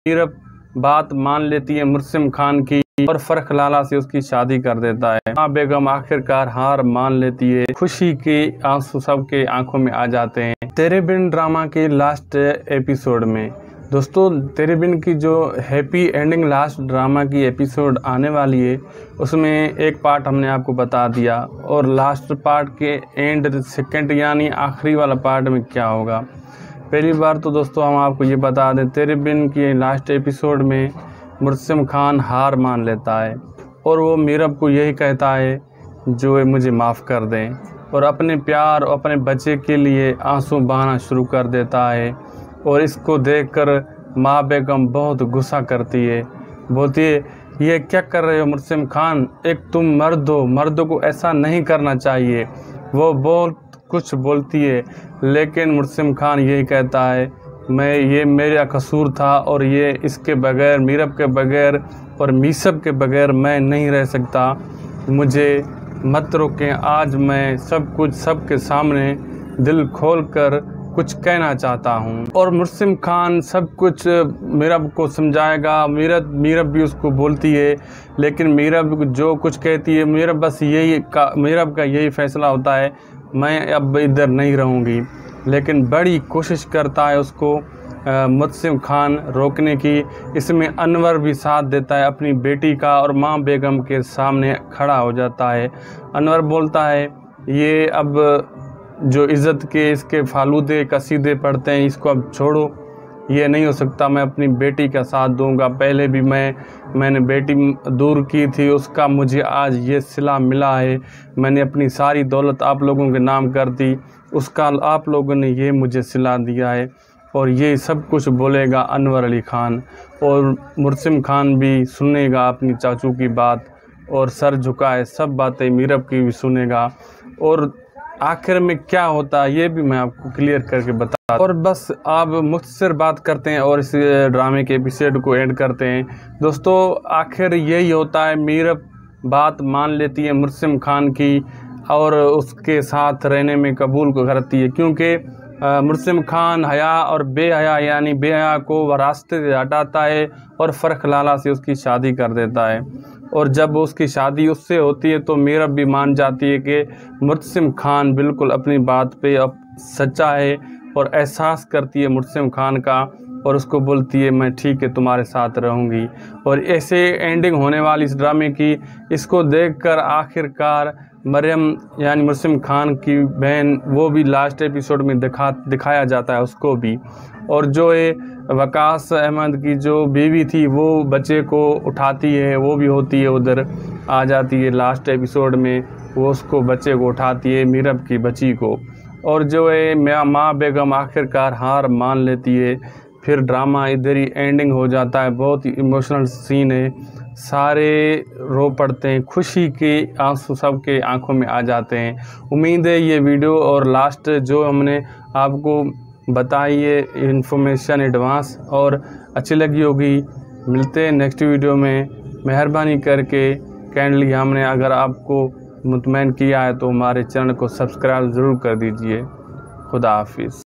मीरब बात मान लेती है मुर्सिम खान की और फर्ख लाला से उसकी शादी कर देता है। माँ बेगम आखिरकार हार मान लेती है। खुशी के आंसू सबके आंखों में आ जाते हैं। तेरे बिन ड्रामा के लास्ट एपिसोड में दोस्तों, तेरे बिन की जो हैप्पी एंडिंग लास्ट ड्रामा की एपिसोड आने वाली है, उसमें एक पार्ट हमने आपको बता दिया और लास्ट पार्ट के एंड सेकंड यानी आखिरी वाला पार्ट में क्या होगा। पहली बार तो दोस्तों हम आपको ये बता दें, तेरे बिन की लास्ट एपिसोड में मुर्सिम खान हार मान लेता है और वो मीरब को यही कहता है जो मुझे माफ़ कर दें, और अपने प्यार और अपने बच्चे के लिए आंसू बहाना शुरू कर देता है। और इसको देखकर माँ बेगम बहुत गुस्सा करती है, बोलती है ये क्या कर रहे हो मुर्सिम खान, एक तुम मर्द हो, मर्दों को ऐसा नहीं करना चाहिए। वो बहुत कुछ बोलती है लेकिन मुर्सिम खान यही कहता है ये मेरा कसूर था और ये इसके बगैर, मीरब के बगैर और मीसब के बगैर मैं नहीं रह सकता। मुझे मत रोकें, आज मैं सब कुछ सबके सामने दिल खोल कर कुछ कहना चाहता हूँ। और मुर्सिम खान सब कुछ मीरब को समझाएगा। मीरब भी उसको बोलती है, लेकिन मीरब जो कुछ कहती है मीरब का यही फैसला होता है, मैं अब इधर नहीं रहूँगी। लेकिन बड़ी कोशिश करता है उसको मुर्सिम खान रोकने की। इसमें अनवर भी साथ देता है अपनी बेटी का और माँ बेगम के सामने खड़ा हो जाता है। अनवर बोलता है ये अब जो इज़्ज़त के इसके फालूदे कसीदे पढ़ते हैं, इसको अब छोड़ो, ये नहीं हो सकता, मैं अपनी बेटी का साथ दूंगा। पहले भी मैंने बेटी दूर की थी, उसका मुझे आज ये सिला मिला है। मैंने अपनी सारी दौलत आप लोगों के नाम कर दी, उसका आप लोगों ने ये मुझे सिला दिया है। और ये सब कुछ बोलेगा अनवर अली ख़ान, और मुर्सिम खान भी सुनेगा अपनी चाचू की बात और सर झुकाए सब बातें मीरब की भी सुनेगा। और आखिर में क्या होता है ये भी मैं आपको क्लियर करके बता, और बस आप मुख्तसर बात करते हैं और इस ड्रामे के एपिसोड को एंड करते हैं। दोस्तों आखिर यही होता है, मीरब बात मान लेती है मुर्सिम खान की और उसके साथ रहने में कबूल करती है, क्योंकि मुर्सिम खान हया और बेहया यानी बेहया को वह रास्ते से हटाता है और फर्ख लाला से उसकी शादी कर देता है। और जब उसकी शादी उससे होती है तो मीरब भी मान जाती है कि मुर्सिम खान बिल्कुल अपनी बात पे अब सच्चा है, और एहसास करती है मुर्सिम खान का और उसको बोलती है मैं ठीक है तुम्हारे साथ रहूँगी। और ऐसे एंडिंग होने वाली इस ड्रामे की, इसको देखकर आखिरकार मरियम यानी मुर्सिम खान की बहन, वो भी लास्ट एपिसोड में दिखाया जाता है उसको भी। और जो है वकास अहमद की जो बीवी थी वो बच्चे को उठाती है, वो भी होती है उधर आ जाती है लास्ट एपिसोड में, वो उसको बच्चे को उठाती है, मीरब की बच्ची को। और जो है माँ बेगम आखिरकार हार मान लेती है। फिर ड्रामा इधर ही एंडिंग हो जाता है। बहुत ही इमोशनल सीन है, सारे रो पड़ते हैं, खुशी के आंसू सबके आंखों में आ जाते हैं। उम्मीद है ये वीडियो और लास्ट जो हमने आपको बताई है इन्फॉर्मेशन एडवांस और अच्छी लगी होगी। मिलते हैं नेक्स्ट वीडियो में। मेहरबानी करके काइंडली हमने अगर आपको मुतमईन किया है तो हमारे चैनल को सब्सक्राइब ज़रूर कर दीजिए। खुदा हाफिज़।